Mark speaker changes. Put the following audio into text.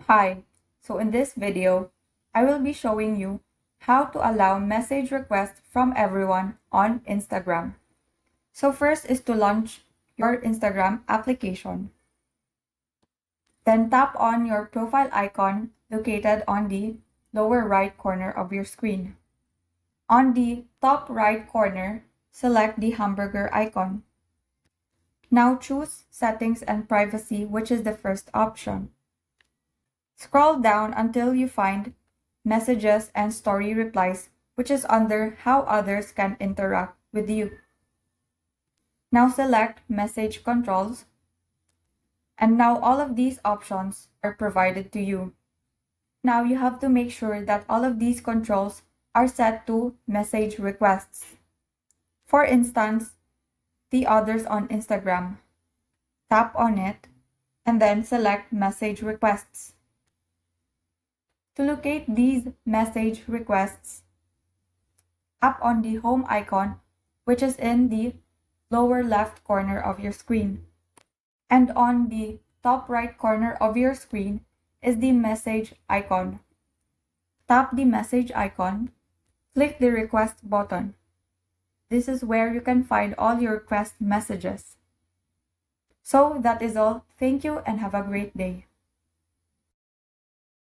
Speaker 1: Hi, so in this video, I will be showing you how to allow message requests from everyone on Instagram. So first is to launch your Instagram application. Then tap on your profile icon located on the lower right corner of your screen. On the top right corner, select the hamburger icon. Now choose Settings and Privacy, which is the first option. Scroll down until you find Messages and Story Replies, which is under How Others Can Interact with You. Now select Message Controls, and now all of these options are provided to you. Now you have to make sure that all of these controls are set to message requests. For instance, the others on Instagram. Tap on it and then select Message Requests. To locate these message requests, tap on the home icon, which is in the lower left corner of your screen. And on the top right corner of your screen is the message icon. Tap the message icon, click the request button. This is where you can find all your request messages. So that is all. Thank you and have a great day.